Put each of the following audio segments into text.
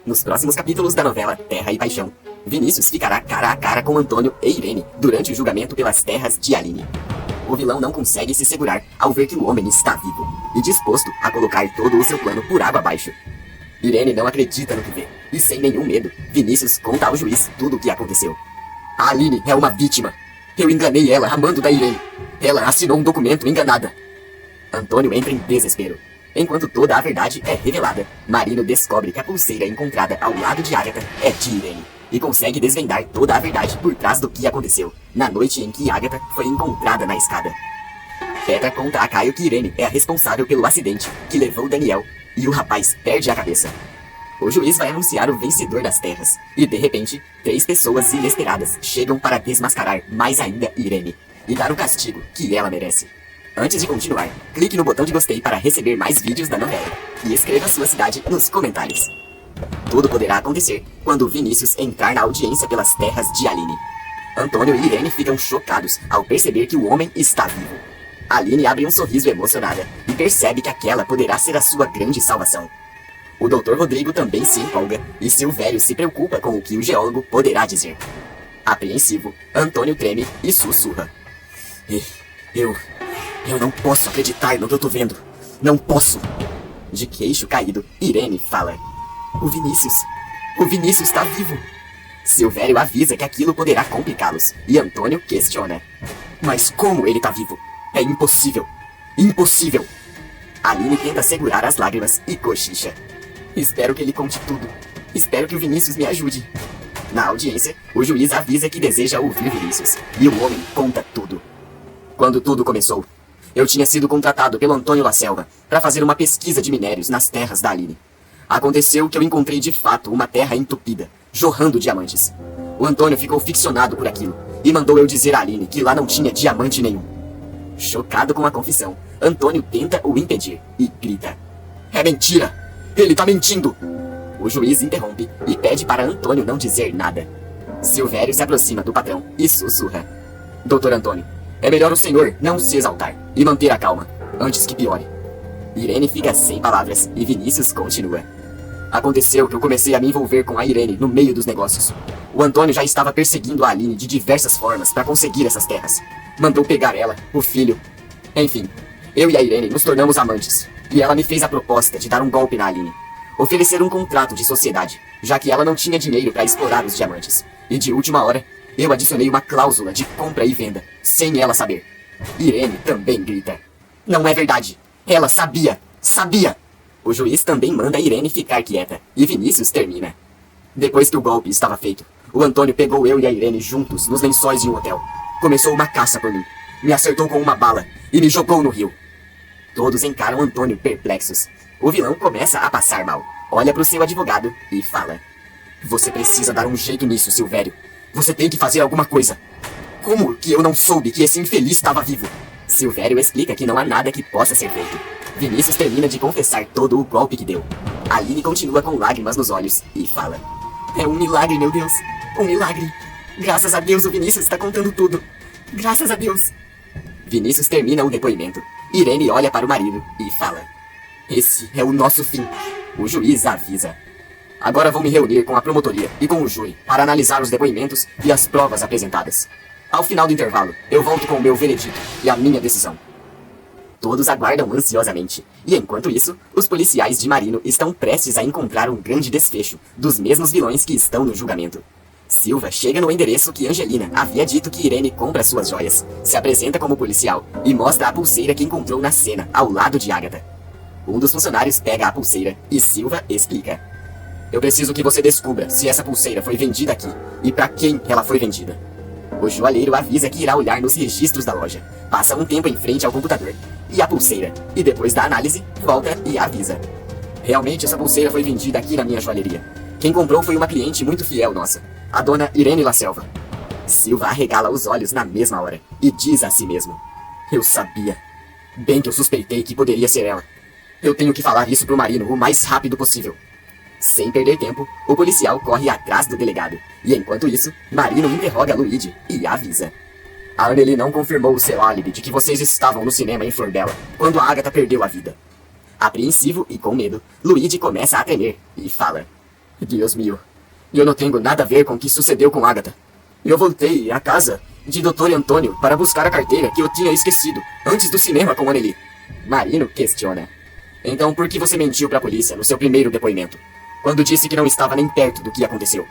Nos próximos capítulos da novela Terra e Paixão, Vinícius ficará cara a cara com Antônio e Irene durante o julgamento pelas terras de Aline. O vilão não consegue se segurar ao ver que o homem está vivo e disposto a colocar todo o seu plano por água abaixo. Irene não acredita no que vê e, sem nenhum medo, Vinícius conta ao juiz tudo o que aconteceu. A Aline é uma vítima. Eu enganei ela amando da Irene. Ela assinou um documento enganada. Antônio entra em desespero. Enquanto toda a verdade é revelada, Marino descobre que a pulseira encontrada ao lado de Agatha é de Irene e consegue desvendar toda a verdade por trás do que aconteceu na noite em que Agatha foi encontrada na escada. Petra conta a Caio que Irene é a responsável pelo acidente que levou Daniel e o rapaz perde a cabeça. O juiz vai anunciar o vencedor das terras e, de repente, 3 pessoas inesperadas chegam para desmascarar mais ainda Irene e dar o castigo que ela merece. Antes de continuar, clique no botão de gostei para receber mais vídeos da novela e escreva sua cidade nos comentários. Tudo poderá acontecer quando Vinícius entrar na audiência pelas terras de Aline. Antônio e Irene ficam chocados ao perceber que o homem está vivo. Aline abre um sorriso emocionada e percebe que aquela poderá ser a sua grande salvação. O Dr. Rodrigo também se empolga e Silvério se preocupa com o que o geólogo poderá dizer. Apreensivo, Antônio treme e sussurra. Eu não posso acreditar no que eu tô vendo. Não posso. De queixo caído, Irene fala. O Vinícius está vivo. Silvério avisa que aquilo poderá complicá-los e Antônio questiona. Mas como ele tá vivo? É impossível. Impossível. Aline tenta segurar as lágrimas e cochicha. Espero que ele conte tudo. Espero que o Vinícius me ajude. Na audiência, o juiz avisa que deseja ouvir Vinícius e o homem conta tudo. Quando tudo começou, eu tinha sido contratado pelo Antônio La Selva para fazer uma pesquisa de minérios nas terras da Aline. Aconteceu que eu encontrei de fato uma terra entupida, jorrando diamantes. O Antônio ficou ficcionado por aquilo e mandou eu dizer a Aline que lá não tinha diamante nenhum. Chocado com a confissão, Antônio tenta o impedir e grita. É mentira! Ele tá mentindo! O juiz interrompe e pede para Antônio não dizer nada. Silvério se aproxima do patrão e sussurra. Doutor Antônio, é melhor o senhor não se exaltar e manter a calma, antes que piore. Irene fica sem palavras e Vinícius continua. Aconteceu que eu comecei a me envolver com a Irene no meio dos negócios. O Antônio já estava perseguindo a Aline de diversas formas para conseguir essas terras. Mandou pegar ela, o filho. Enfim, eu e a Irene nos tornamos amantes. E ela me fez a proposta de dar um golpe na Aline. Oferecer um contrato de sociedade, já que ela não tinha dinheiro para explorar os diamantes. E de última hora, eu adicionei uma cláusula de compra e venda, sem ela saber. Irene também grita. Não é verdade. Ela sabia. Sabia. O juiz também manda a Irene ficar quieta, e Vinícius termina. Depois que o golpe estava feito, o Antônio pegou eu e a Irene juntos nos lençóis de um hotel. Começou uma caça por mim. Me acertou com uma bala e me jogou no rio. Todos encaram Antônio perplexos. O vilão começa a passar mal. Olha pro seu advogado e fala. Você precisa dar um jeito nisso, Silvério. Você tem que fazer alguma coisa. Como que eu não soube que esse infeliz estava vivo? Silvério explica que não há nada que possa ser feito. Vinícius termina de confessar todo o golpe que deu. Aline continua com lágrimas nos olhos e fala. É um milagre, meu Deus. Um milagre. Graças a Deus o Vinícius está contando tudo. Graças a Deus. Vinícius termina o depoimento. Irene olha para o marido e fala. Esse é o nosso fim. O juiz avisa. Agora vou me reunir com a promotoria e com o júri para analisar os depoimentos e as provas apresentadas. Ao final do intervalo, eu volto com o meu veredito e a minha decisão. Todos aguardam ansiosamente, e enquanto isso, os policiais de Marino estão prestes a encontrar um grande desfecho dos mesmos vilões que estão no julgamento. Silva chega no endereço que Angelina havia dito que Irene compra suas joias, se apresenta como policial e mostra a pulseira que encontrou na cena, ao lado de Agatha. Um dos funcionários pega a pulseira e Silva explica. Eu preciso que você descubra se essa pulseira foi vendida aqui e para quem ela foi vendida. O joalheiro avisa que irá olhar nos registros da loja, passa um tempo em frente ao computador e a pulseira, e depois da análise, volta e avisa. Realmente essa pulseira foi vendida aqui na minha joalheria. Quem comprou foi uma cliente muito fiel nossa, a dona Irene La Selva. Silva arregala os olhos na mesma hora e diz a si mesmo. Eu sabia. Bem que eu suspeitei que poderia ser ela. Eu tenho que falar isso pro Marino o mais rápido possível. Sem perder tempo, o policial corre atrás do delegado. E enquanto isso, Marino interroga Luigi e avisa. A Anneli não confirmou o seu álibi de que vocês estavam no cinema em Flor Bela, quando a Agatha perdeu a vida. Apreensivo e com medo, Luigi começa a tremer e fala. Deus meu. Eu não tenho nada a ver com o que sucedeu com Agatha. Eu voltei à casa de Dr. Antônio para buscar a carteira que eu tinha esquecido antes do cinema com Anneli. Marino questiona. Então por que você mentiu para a polícia no seu primeiro depoimento, quando disse que não estava nem perto do que aconteceu?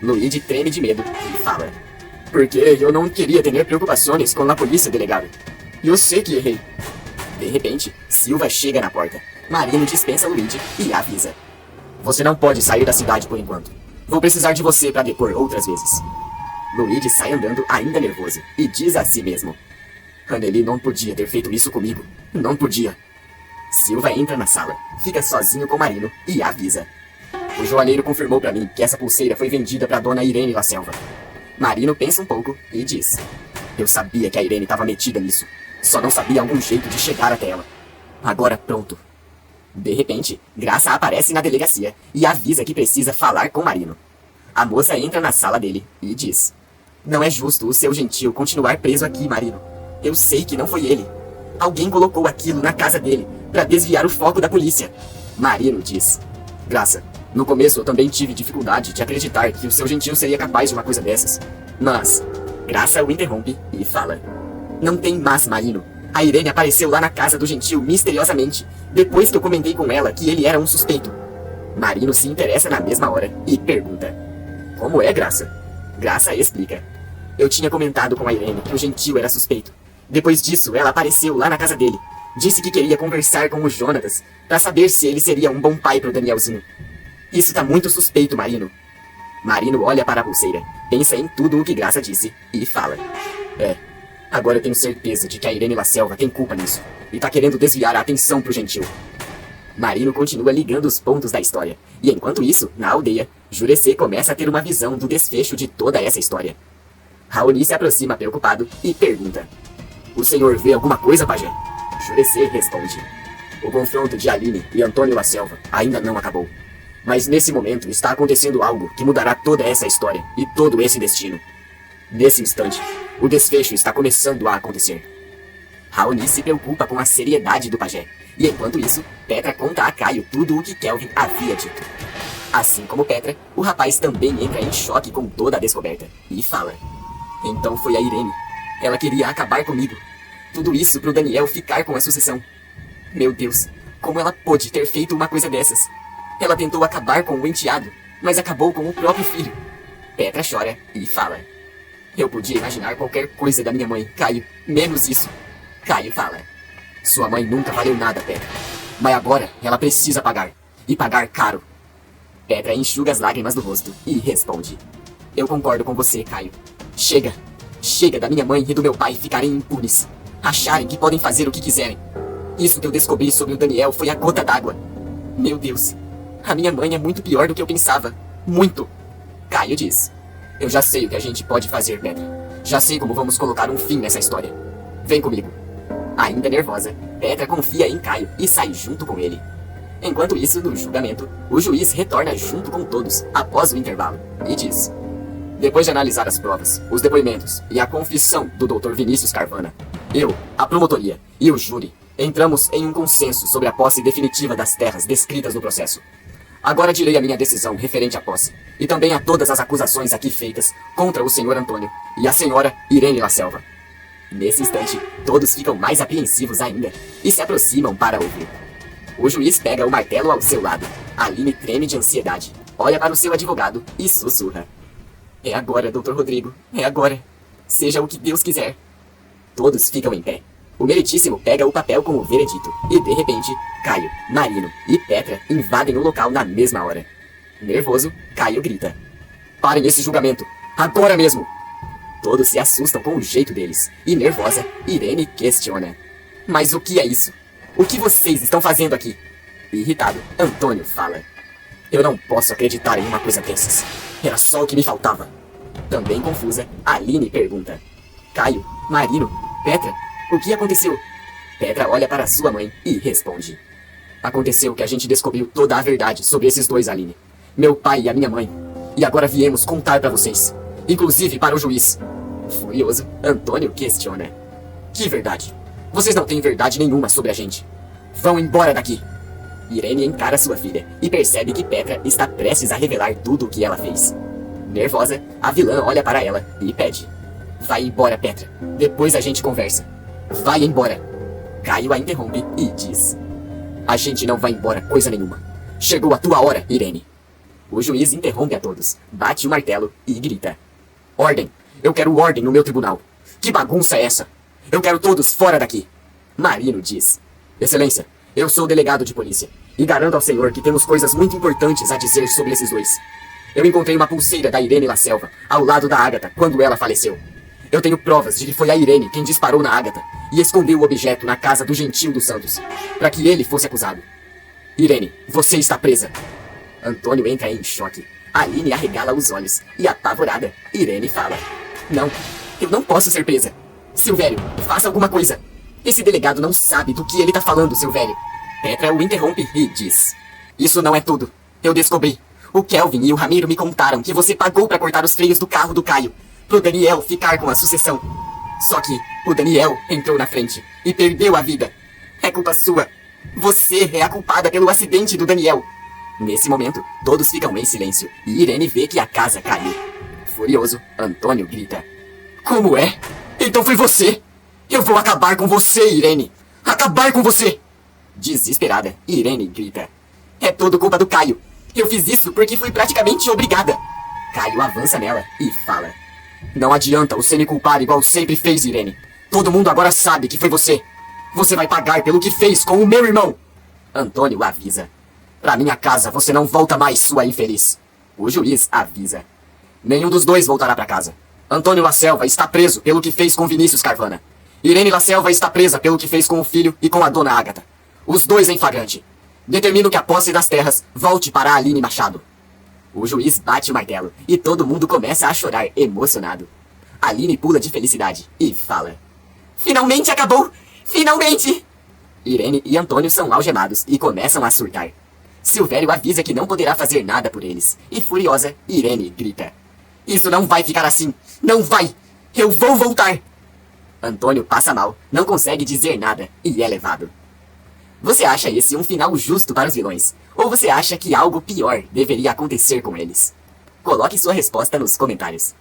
Luigi treme de medo e fala. Porque eu não queria ter preocupações com a polícia, delegado. Eu sei que errei. De repente, Silva chega na porta. Marino dispensa Luigi e avisa. Você não pode sair da cidade por enquanto. Vou precisar de você para depor outras vezes. Luigi sai andando ainda nervoso e diz a si mesmo. Anneli não podia ter feito isso comigo. Não podia. Silva entra na sala, fica sozinho com Marino e avisa. O joalheiro confirmou para mim que essa pulseira foi vendida para dona Irene La Selva. Marino pensa um pouco e diz. Eu sabia que a Irene estava metida nisso. Só não sabia algum jeito de chegar até ela. Agora pronto. De repente, Graça aparece na delegacia e avisa que precisa falar com Marino. A moça entra na sala dele e diz. Não é justo o seu gentil continuar preso aqui, Marino. Eu sei que não foi ele. Alguém colocou aquilo na casa dele para desviar o foco da polícia. Marino diz. Graça, no começo eu também tive dificuldade de acreditar que o seu gentil seria capaz de uma coisa dessas. Mas, Graça o interrompe e fala. Não tem mais, Marino. A Irene apareceu lá na casa do gentil misteriosamente, depois que eu comentei com ela que ele era um suspeito. Marino se interessa na mesma hora e pergunta. Como é, Graça? Graça explica. Eu tinha comentado com a Irene que o gentil era suspeito. Depois disso, ela apareceu lá na casa dele. Disse que queria conversar com o Jonatas para saber se ele seria um bom pai pro Danielzinho. Isso tá muito suspeito, Marino. Marino olha para a pulseira, pensa em tudo o que Graça disse e fala. Agora eu tenho certeza de que a Irene La Selva tem culpa nisso e tá querendo desviar a atenção pro gentil. Marino continua ligando os pontos da história. E enquanto isso, na aldeia, Jurecê começa a ter uma visão do desfecho de toda essa história. Raoni se aproxima preocupado e pergunta. O senhor vê alguma coisa, pajé? Jurecê responde. O confronto de Aline e Antônio La Selva ainda não acabou. Mas nesse momento está acontecendo algo que mudará toda essa história e todo esse destino. Nesse instante, o desfecho está começando a acontecer. Raoni se preocupa com a seriedade do pajé. E enquanto isso, Petra conta a Caio tudo o que Kelvin havia dito. Assim como Petra, o rapaz também entra em choque com toda a descoberta. E fala. Então foi a Irene. Ela queria acabar comigo. Tudo isso pro Daniel ficar com a sucessão. Meu Deus, como ela pôde ter feito uma coisa dessas? Ela tentou acabar com o enteado, mas acabou com o próprio filho. Petra chora e fala. Eu podia imaginar qualquer coisa da minha mãe, Caio, menos isso. Caio fala. Sua mãe nunca valeu nada, Petra. Mas agora ela precisa pagar. E pagar caro. Petra enxuga as lágrimas do rosto e responde. Eu concordo com você, Caio. Chega. Chega da minha mãe e do meu pai ficarem impunes. Acharem que podem fazer o que quiserem. Isso que eu descobri sobre o Daniel foi a gota d'água. Meu Deus. A minha mãe é muito pior do que eu pensava. Muito. Caio diz. Eu já sei o que a gente pode fazer, Petra. Já sei como vamos colocar um fim nessa história. Vem comigo. Ainda nervosa, Petra confia em Caio e sai junto com ele. Enquanto isso, no julgamento, o juiz retorna junto com todos após o intervalo e diz. Depois de analisar as provas, os depoimentos e a confissão do Dr. Vinícius Carvana, eu, a promotoria e o júri entramos em um consenso sobre a posse definitiva das terras descritas no processo. Agora direi a minha decisão referente à posse, e também a todas as acusações aqui feitas contra o senhor Antônio e a senhora Irene La Selva. Nesse instante, todos ficam mais apreensivos ainda e se aproximam para ouvir. O juiz pega o martelo ao seu lado. Aline treme de ansiedade, olha para o seu advogado e sussurra. É agora, Dr. Rodrigo, é agora. Seja o que Deus quiser. Todos ficam em pé. O meritíssimo pega o papel com o veredito e, de repente, Caio, Marino e Petra invadem o local na mesma hora. Nervoso, Caio grita. Parem esse julgamento, agora mesmo! Todos se assustam com o jeito deles e, nervosa, Irene questiona. Mas o que é isso? O que vocês estão fazendo aqui? Irritado, Antônio fala. Eu não posso acreditar em uma coisa dessas. Era só o que me faltava. Também confusa, Aline pergunta. Caio, Marino, Petra, o que aconteceu? Petra olha para sua mãe e responde. Aconteceu que a gente descobriu toda a verdade sobre esses dois, Aline. Meu pai e a minha mãe. E agora viemos contar para vocês. Inclusive para o juiz. Furioso, Antônio questiona. Que verdade? Vocês não têm verdade nenhuma sobre a gente. Vão embora daqui. Irene encara sua filha e percebe que Petra está prestes a revelar tudo o que ela fez. Nervosa, a vilã olha para ela e pede: vai embora, Petra. Depois a gente conversa. Vai embora. Caio a interrompe e diz: a gente não vai embora coisa nenhuma. Chegou a tua hora, Irene. O juiz interrompe a todos, bate o martelo e grita: ordem! Eu quero ordem no meu tribunal. Que bagunça é essa? Eu quero todos fora daqui. Marino diz: excelência, eu sou o delegado de polícia e garanto ao senhor que temos coisas muito importantes a dizer sobre esses dois. Eu encontrei uma pulseira da Irene La Selva ao lado da Ágata quando ela faleceu. Eu tenho provas de que foi a Irene quem disparou na Ágata e escondeu o objeto na casa do Gentil dos Santos, para que ele fosse acusado. Irene, você está presa. Antônio entra em choque. Aline arregala os olhos e, apavorada, Irene fala: não, eu não posso ser presa. Silvério, faça alguma coisa. Esse delegado não sabe do que ele tá falando, Silvério. Petra o interrompe e diz: isso não é tudo. Eu descobri. O Kelvin e o Ramiro me contaram que você pagou pra cortar os freios do carro do Caio, pro Daniel ficar com a sucessão. Só que o Daniel entrou na frente e perdeu a vida. É culpa sua. Você é a culpada pelo acidente do Daniel. Nesse momento, todos ficam em silêncio e Irene vê que a casa caiu. Furioso, Antônio grita: como é? Então foi você! Eu vou acabar com você, Irene! Acabar com você! Desesperada, Irene grita: é tudo culpa do Caio! Eu fiz isso porque fui praticamente obrigada! Caio avança nela e fala: não adianta você me culpar igual sempre fez, Irene. Todo mundo agora sabe que foi você. Você vai pagar pelo que fez com o meu irmão. Antônio avisa: pra minha casa você não volta mais, sua infeliz. O juiz avisa: nenhum dos dois voltará pra casa. Antônio La Selva está preso pelo que fez com Vinícius Carvana. Irene La Selva está presa pelo que fez com o filho e com a dona Ágata. Os dois em flagrante. Determino que a posse das terras volte para a Aline Machado. O juiz bate o martelo e todo mundo começa a chorar emocionado. Aline pula de felicidade e fala: finalmente acabou! Finalmente! Irene e Antônio são algemados e começam a surtar. Silvério avisa que não poderá fazer nada por eles. E furiosa, Irene grita: isso não vai ficar assim! Não vai! Eu vou voltar! Antônio passa mal, não consegue dizer nada e é levado. Você acha esse um final justo para os vilões? Ou você acha que algo pior deveria acontecer com eles? Coloque sua resposta nos comentários.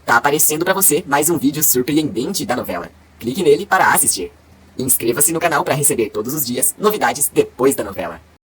Tá aparecendo para você mais um vídeo surpreendente da novela. Clique nele para assistir. Inscreva-se no canal para receber todos os dias novidades depois da novela.